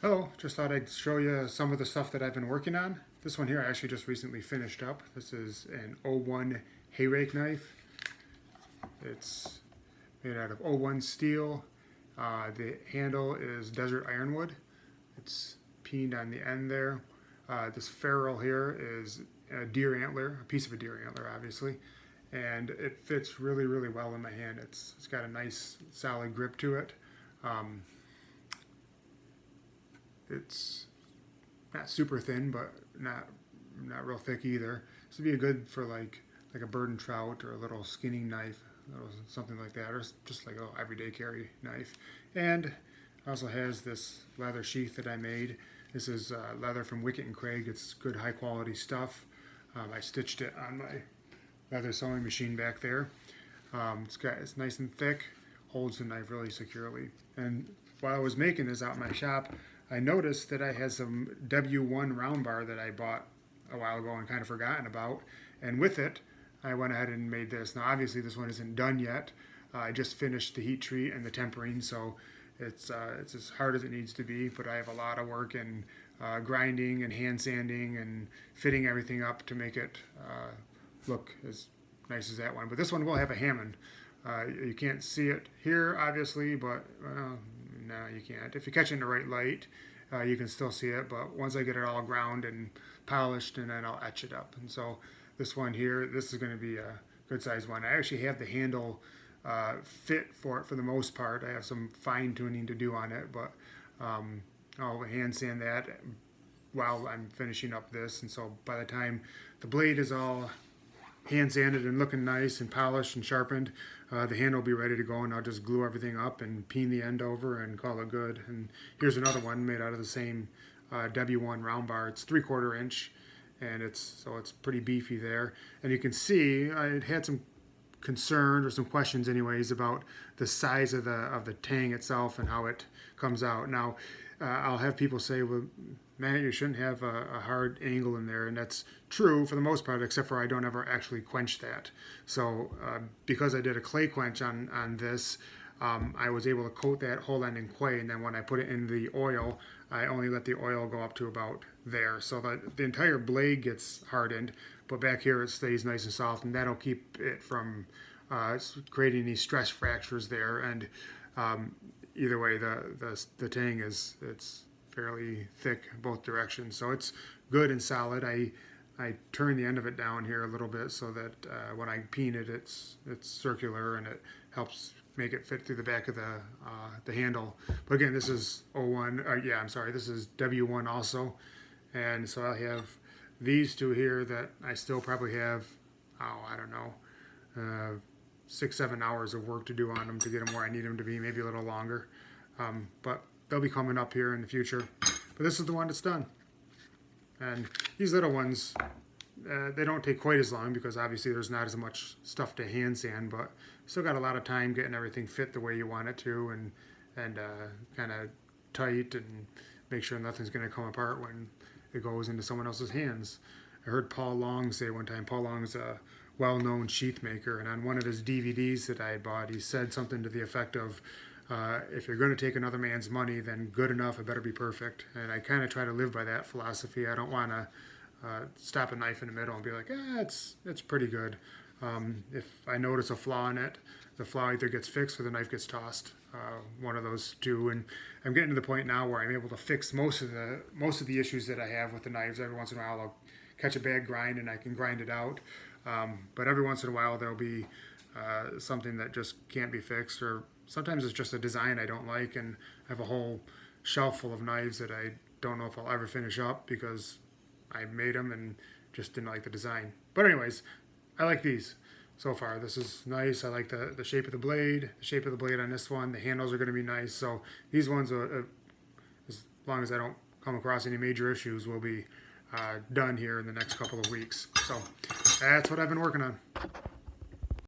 Hello, just thought I'd show you some of the stuff that I've been working on. This one here I actually just recently finished up. This is an O1 hay rake knife. It's made out of O1 steel. The handle is desert ironwood. It's peened on the end there. This ferrule here is a deer antler, a piece of a deer antler obviously, and it fits really, really well in my hand. It's got a nice solid grip to it. It's not super thin, but not real thick either. This would be a good for like a bird and trout or a little skinning knife, something like that, or just like a little everyday carry knife. And it also has this leather sheath that I made. This is leather from Wickett and Craig. It's good high quality stuff. I stitched it on my leather sewing machine back there. It's nice and thick, holds the knife really securely. And while I was making this out in my shop, I noticed that I had some W1 round bar that I bought a while ago and kind of forgotten about. And with it, I went ahead and made this. Now obviously this one isn't done yet. I just finished the heat treat and the tempering, so it's as hard as it needs to be, but I have a lot of work in grinding and hand sanding and fitting everything up to make it look as nice as that one. But this one will have a Hammond. You can't see it here obviously, but no, you can't. If you catch it in the right light, you can still see it, but once I get it all ground and polished, and then I'll etch it up. And so this one here, this is going to be a good size one. I actually have the handle fit for it for the most part. I have some fine tuning to do on it, but I'll hand sand that while I'm finishing up this. And so by the time the blade is all hand sanded and looking nice and polished and sharpened, the handle will be ready to go, and I'll just glue everything up and peen the end over and call it good. And here's another one made out of the same W1 round bar. It's 3/4 inch, and it's pretty beefy there. And you can see I had some concern or some questions anyways about the size of the tang itself and how it comes out. Now I'll have people say, well, man, you shouldn't have a hard angle in there, and that's true for the most part, except for I don't ever actually quench that. So because I did a clay quench on this, I was able to coat that whole end in clay, and then when I put it in the oil, I only let the oil go up to about there, so that the entire blade gets hardened, but back here it stays nice and soft, and that'll keep it from creating these stress fractures there. And either way, the tang it's fairly thick both directions, so it's good and solid. I turn the end of it down here a little bit so that when I peen it, it's circular, and it helps make it fit through the back of the handle. But again, this is O1. Yeah, I'm sorry, this is W1 also, and so I have these two here that I still probably have, I don't know, 6-7 hours of work to do on them to get them where I need them to be, maybe a little longer. But they'll be coming up here in the future. But this is the one that's done. And these little ones, they don't take quite as long because obviously there's not as much stuff to hand sand, but still got a lot of time getting everything fit the way you want it to, and kind of tight, and make sure nothing's going to come apart when it goes into someone else's hands. I heard Paul Long say one time, Paul Long's a well-known sheath maker, and on one of his DVDs that I had bought, he said something to the effect of, if you're going to take another man's money, then good enough, it better be perfect. And I kind of try to live by that philosophy. I don't want to stop a knife in the middle and be like, it's pretty good. If I notice a flaw in it, the flaw either gets fixed or the knife gets tossed. One of those two. And I'm getting to the point now where I'm able to fix most of the issues that I have with the knives. Every once in a while I'll catch a bad grind and I can grind it out. But every once in a while there'll be something that just can't be fixed, or sometimes it's just a design I don't like, and I have a whole shelf full of knives that I don't know if I'll ever finish up because I made them and just didn't like the design. But anyways, I like these so far. This is nice. I like the shape of the blade. The shape of the blade on this one. The handles are going to be nice. So these ones, as long as I don't come across any major issues, will be done here in the next couple of weeks. So that's what I've been working on.